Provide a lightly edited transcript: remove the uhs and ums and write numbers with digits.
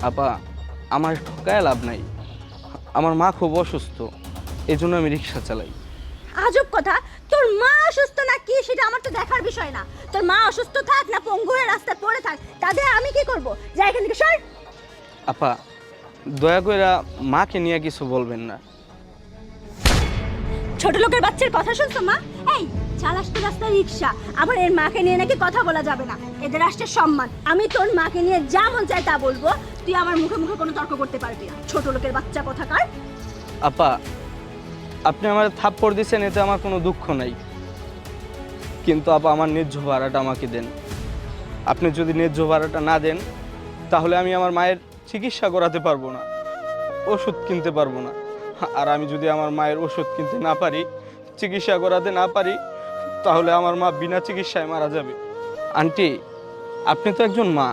আপা, আমার ঠকায় লাভ নাই। আমার মা খুব অসুস্থ, এই জন্য আমি রিক্সা চালাই। আজব কথা, তোর মা অসুস্থ না কি সেটা আমার তো দেখার বিষয় না। তোর মা অসুস্থ থাক না পঙ্গু হয়ে রাস্তায় পড়ে থাক, তাদের আমি কি করব? যা এখান থেকে সর। আপা, দয়া করে মাকে নিয়ে কিছু বলবেন না। ছোট লোকের বাচ্চার কথা শুনছো মা? এই চালাস তো রাস্তায় রিক্সা, আবার এর মাকে নিয়ে নাকি কথা বলা যাবে না। এদের রাষ্ট্রের সম্মান। আমি তোর মাকে নিয়ে যা মন চাই তা বলবো, তুই আমার মুখে মুখে কোনো তর্ক করতে পারবি না। ছোট লোকের বাচ্চা কোথাকার। আপা, আপনি আমার থাপ্পড় দিচ্ছেন, এতে আমার কোনো দুঃখ নাই, কিন্তু আপা আমার ন্যায্য ভাড়াটা আমাকে দেন। আপনি যদি ন্যায্য ভাড়াটা না দেন, তাহলে আমি আমার মায়ের চিকিৎসা করাতে পারবো না, ওষুধ কিনতে পারবো না। আর আমি যদি আমার মায়ের ওষুধ কিনতে না পারি, চিকিৎসা করাতে না পারি, তাহলে আমার মা বিনা চিকিৎসায় মারা যাবে। আন্টি, আপনি তো একজন মা,